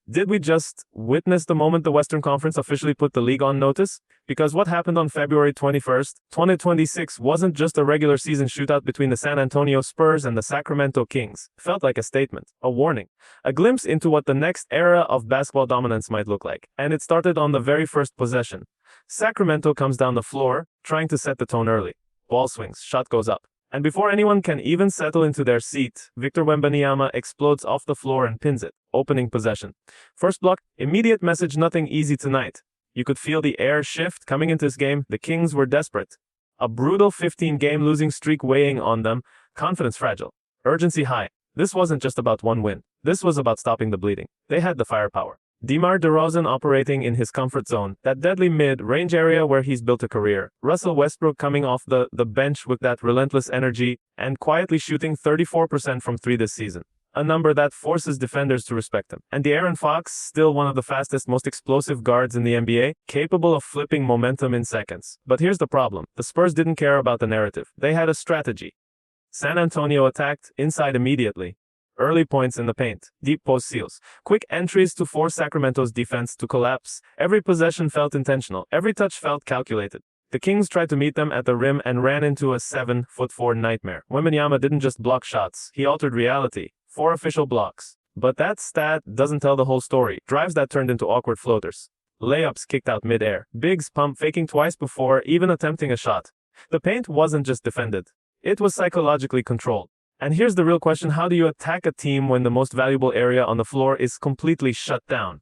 Did we just witness the moment the Western Conference officially put the league on notice? Because what happened on February 21st, 2026 wasn't just a regular season shootout between the San Antonio Spurs and the Sacramento Kings. It felt like a statement, a warning, a glimpse into what the next era of basketball dominance might look like. And it started on the very first possession. Sacramento comes down the floor, trying to set the tone early. Ball swings, shot goes up. And before anyone can even settle into their seat, Victor Wembanyama explodes off the floor and pins it. Opening possession. First block, immediate message, nothing easy tonight. You could feel the air shift coming into this game. The Kings were desperate. A brutal 15-game losing streak weighing on them. Confidence fragile. Urgency high. This wasn't just about one win. This was about stopping the bleeding. They had the firepower. DeMar DeRozan operating in his comfort zone, that deadly mid-range area where he's built a career. Russell Westbrook coming off the bench with that relentless energy and quietly shooting 34% from 3 this season. A number that forces defenders to respect him. And De'Aaron Fox, still one of the fastest, most explosive guards in the NBA, capable of flipping momentum in seconds. But here's the problem. The Spurs didn't care about the narrative. They had a strategy. San Antonio attacked inside immediately. Early points in the paint, deep post steals, quick entries to force Sacramento's defense to collapse. Every possession felt intentional, every touch felt calculated. The Kings tried to meet them at the rim and ran into a 7'4" nightmare. Wembanyama didn't just block shots, he altered reality. 4 official blocks. But that stat doesn't tell the whole story. Drives that turned into awkward floaters. Layups kicked out mid-air. Bigs pump faking twice before even attempting a shot. The paint wasn't just defended. It was psychologically controlled. And here's the real question, how do you attack a team when the most valuable area on the floor is completely shut down?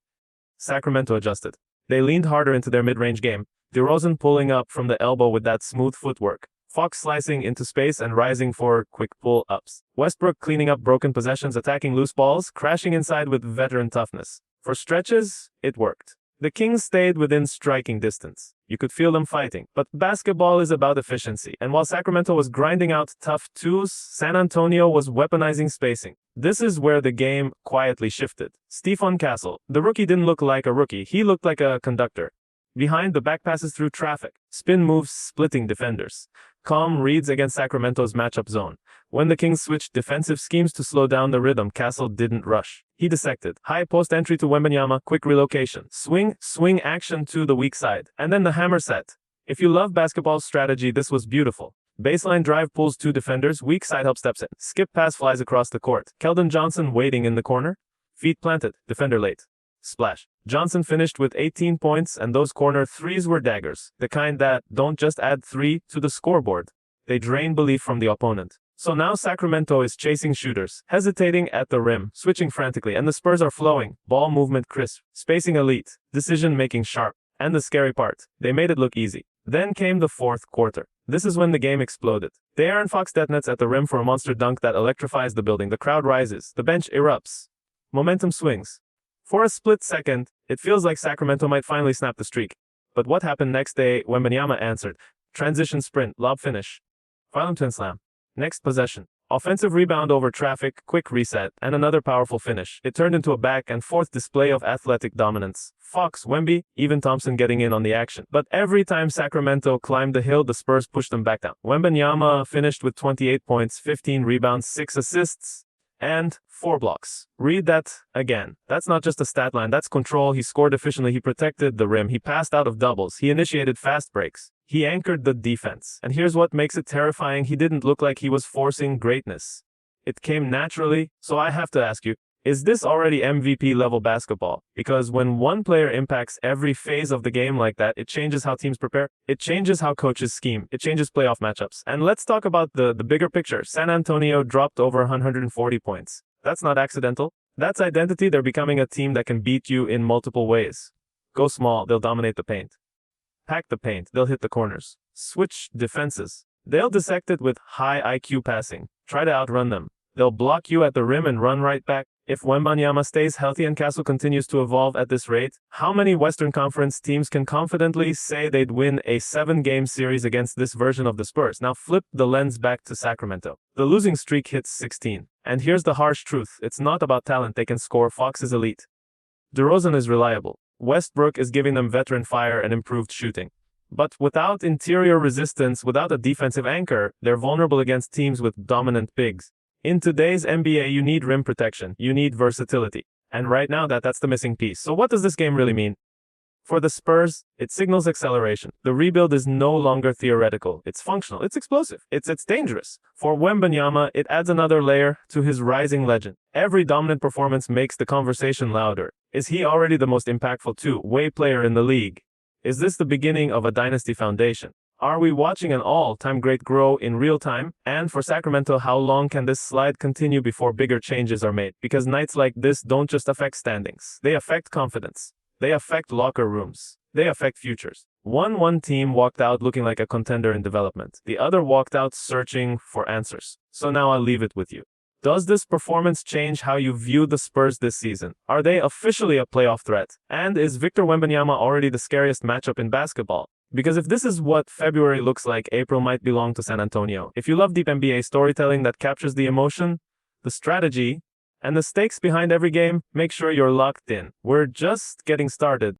Sacramento adjusted. They leaned harder into their mid-range game. DeRozan pulling up from the elbow with that smooth footwork. Fox slicing into space and rising for quick pull-ups. Westbrook cleaning up broken possessions, attacking loose balls, crashing inside with veteran toughness. For stretches, it worked. The Kings stayed within striking distance. You could feel them fighting. But basketball is about efficiency. And while Sacramento was grinding out tough twos, San Antonio was weaponizing spacing. This is where the game quietly shifted. Stephon, the rookie, didn't look like a rookie. He looked like a conductor. Behind, the back passes through traffic. Spin moves splitting defenders. Calm reads against Sacramento's matchup zone. When the Kings switched defensive schemes to slow down the rhythm, Castle didn't rush. He dissected. High post entry to Wembanyama, quick relocation. Swing action to the weak side. And then the hammer set. If you love basketball strategy, this was beautiful. Baseline drive pulls 2 defenders, weak side help steps in. Skip pass flies across the court. Keldon Johnson waiting in the corner. Feet planted, defender late. Splash. Johnson finished with 18 points, and those corner threes were daggers. The kind that don't just add 3 to the scoreboard. They drain belief from the opponent. So now Sacramento is chasing shooters, hesitating at the rim, switching frantically, and the Spurs are flowing. Ball movement crisp, spacing elite, decision-making sharp. And the scary part, they made it look easy. Then came the fourth quarter. This is when the game exploded. De'Aaron Fox detonates at the rim for a monster dunk that electrifies the building. The crowd rises. The bench erupts. Momentum swings. For a split second, it feels like Sacramento might finally snap the streak. But what happened next day? Wembanyama answered. Transition sprint, lob finish. Violent twin slam. Next possession. Offensive rebound over traffic, quick reset, and another powerful finish. It turned into a back and forth display of athletic dominance. Fox, Wemby, even Thompson getting in on the action. But every time Sacramento climbed the hill, the Spurs pushed them back down. Wembanyama finished with 28 points, 15 rebounds, 6 assists, and 4 blocks. Read that again. That's not just a stat line, that's control. He scored efficiently, he protected the rim, he passed out of doubles, he initiated fast breaks. He anchored the defense. And here's what makes it terrifying, he didn't look like he was forcing greatness. It came naturally. So I have to ask you, is this already MVP level basketball? Because when one player impacts every phase of the game like that, it changes how teams prepare, it changes how coaches scheme, it changes playoff matchups. And let's talk about the bigger picture. San Antonio dropped over 140 points. That's not accidental. That's identity. They're becoming a team that can beat you in multiple ways. Go small, they'll dominate the paint. Pack the paint, they'll hit the corners. Switch defenses. They'll dissect it with high IQ passing. Try to outrun them. They'll block you at the rim and run right back. If Wembanyama stays healthy and Castle continues to evolve at this rate, how many Western Conference teams can confidently say they'd win a 7-game series against this version of the Spurs? Now flip the lens back to Sacramento. The losing streak hits 16. And here's the harsh truth. It's not about talent. They can score. Fox is elite. DeRozan is reliable. Westbrook is giving them veteran fire and improved shooting. But without interior resistance, without a defensive anchor, they're vulnerable against teams with dominant bigs. In today's NBA, you need rim protection, you need versatility. And right now, that's the missing piece. So what does this game really mean? For the Spurs, it signals acceleration. The rebuild is no longer theoretical. It's functional. It's explosive. It's dangerous. For Wembanyama, it adds another layer to his rising legend. Every dominant performance makes the conversation louder. Is he already the most impactful two-way player in the league? Is this the beginning of a dynasty foundation? Are we watching an all-time great grow in real time? And for Sacramento, how long can this slide continue before bigger changes are made? Because nights like this don't just affect standings. They affect confidence. They affect locker rooms. They affect futures. One team walked out looking like a contender in development. The other walked out searching for answers. So now I'll leave it with you. Does this performance change how you view the Spurs this season? Are they officially a playoff threat? And is Victor Wembanyama already the scariest matchup in basketball? Because if this is what February looks like, April might belong to San Antonio. If you love deep NBA storytelling that captures the emotion, the strategy, and the stakes behind every game, make sure you're locked in. We're just getting started.